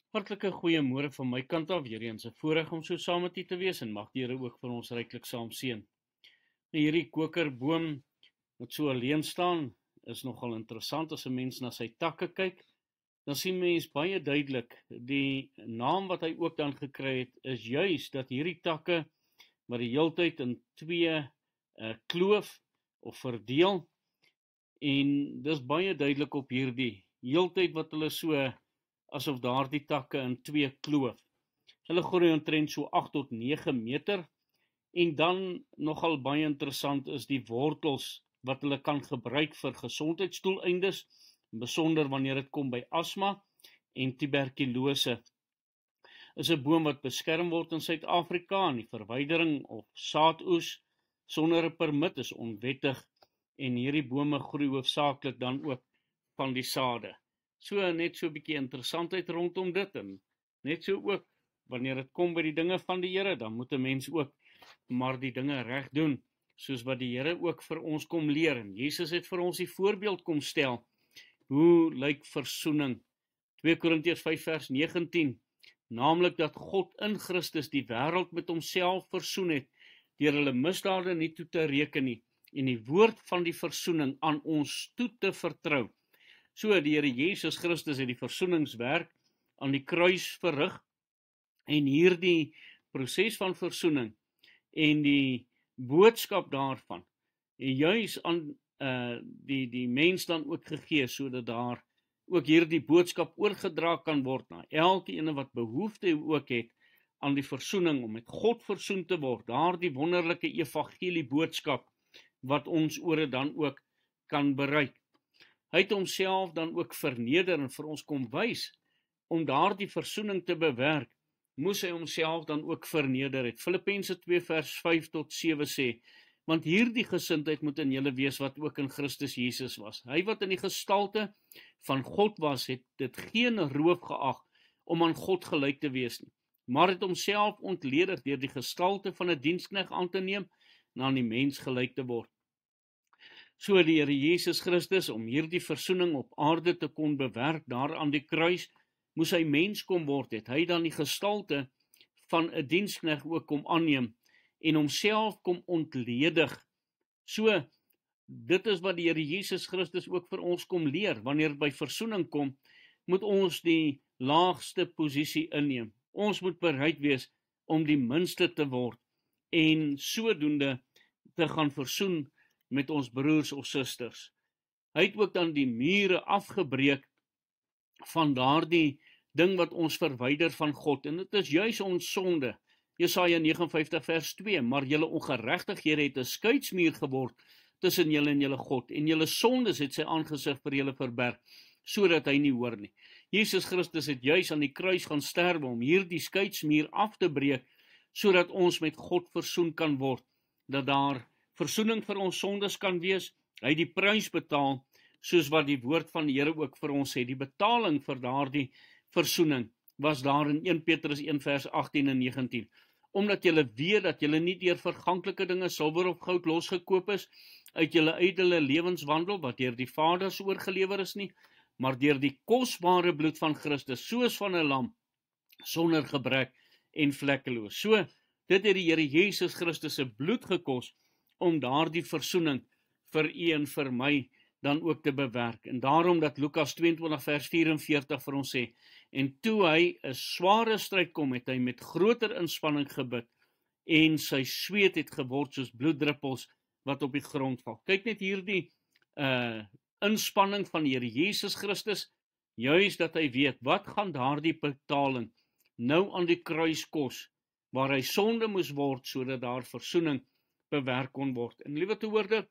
Hartlike goeiemôre van my kant af, weer eens 'n voorreg om so saam met u te wees en mag die Here ook vir ons ryklik saam seën. Hierdie kokerboom wat so alleen staan, is nogal interessant as 'n mens na sy takke kyk. Dan sien mens baie duidelik die naam wat hy ook dan gekry het, is juis dat hierdie takke wat die heeltyd in twee kloof of verdeel, en dis baie duidelik op hierdie heeltyd wat hulle so asof daardie takke in twee kloof. Hulle groei omtrent so 8 tot 9 meter, en dan nogal baie interessant is die wortels wat hulle kan gebruik vir gesondheidsdoeleindes, besonder wanneer dit kom by asma en tuberkulose. Is 'n boom wat beskerm word in Suid-Afrika, en die verwydering of saadoes sonder 'n permit is onwettig, en hierdie bome groei hoofsaaklik dan ook van die sade. So net so 'n bietjie interessantheid rondom dit, en net so ook wanneer dit kom by die dinge van die Here, dan moet 'n mens ook maar die dinge reg doen, soos wat die Here ook vir ons kom leer. En Jesus het vir ons die voorbeeld kom stel. Hoe lyk versoening? 2 Korintiërs 5 vers 19, naamlik dat God in Christus die wêreld met homself versoen het, deur hulle misdade nie toe te reken nie, en die woord van die versoening aan ons toe te vertrou. So die Here Jesus Christus het die versoeningswerk aan die kruis verrig, en hierdie proses van versoening en die boodskap daarvan juis aan die mens dan ook gegee, sodat daar ook hierdie boodskap oorgedra kan word na elkeen wat behoefte ook het aan die versoening, om met God versoen te word, daardie wonderlike evangelie boodskap wat ons ore dan ook kan bereik. Hy het homself dan ook verneder en vir ons kom wys, om daardie versoening te bewerk, moes hy homself dan ook verneder het. Filippense 2 vers 5 tot 7 sê, want hierdie gesindheid moet in julle wees wat ook in Christus Jesus was. Hy wat in die gestalte van God was, het dit geen roof geag om aan God gelyk te wees nie, maar het homself ontledig deur die gestalte van 'n diensknegt aan te neem en aan die mens gelyk te word. So die Here Jesus Christus, om hierdie versoening op aarde te kon bewerk, daar aan die kruis, moes hy mens kom word het. Hy dan die gestalte van 'n diensknegt ook kom aanneem en homself kom ontledig. So, dit is wat die Here Jesus Christus ook vir ons kom leer. Wanneer dit by versoening kom, moet ons die laagste posisie inneem. Ons moet bereid wees om die minste te word en sodoende te gaan versoen met ons broers of susters. Hy het ook dan die mure afgebreek van daardie ding wat ons verwyder van God, en dit is juis ons sonde. Jesaja 59 vers 2, maar julle ongeregtighede het 'n skeidsmuur geword tussen julle en julle God, en julle sondes het sy aangesig vir julle verberg, sodat hy nie hoor nie. Jesus Christus het juis aan die kruis gaan sterwe om hierdie skeidsmuur af te breek, sodat ons met God versoen kan word, dat daar versoening vir ons sondes kan wees. Hy het die prys betaal, soos wat die woord van die Here ook vir ons sê. Die betaling vir daardie versoening was daar in 1 Petrus 1 vers 18 en 19. Omdat julle weet dat julle nie deur verganklike dinge, silwer of goud losgekoop is, uit julle ydelle lewenswandel, wat deur die Vaders oorgelewer is nie, maar deur die kosbare bloed van Christus, soos van 'n lam, sonder gebrek en vlekkeloos. So, dit het die Here Jesus Christus se bloed gekos, om daardie versoening vir u en vir my dan ook te bewerk. En daarom dat Lukas 22 vers 44 vir ons sê, en toe hy 'n sware stryd kom, het hy met groter inspanning gebid, en sy sweet het geword soos bloeddruppels wat op die grond val. Kyk net hierdie inspanning van die Here Jesus Christus, juis dat hy weet, wat gaan daardie betaling nou aan die kruis kos, waar hy sonde moes word, sodat daar versoening bewerk kon word. En liewe toehoorde,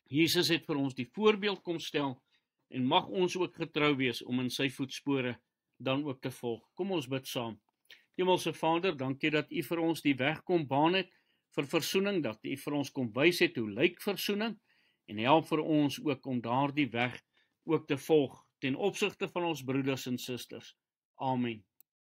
Jesus het vir ons die voorbeeld kom stel, en mag ons ook getrou wees om in sy voetspore dan ook te volg. Kom ons bid saam. Hemelse Vader, dankie dat u vir ons die weg kom baan het vir versoening, dat u vir ons kom wys het hoe lyk versoening, en help vir ons ook om daardie weg ook te volg, ten opsigte van ons broeders en susters. Amen.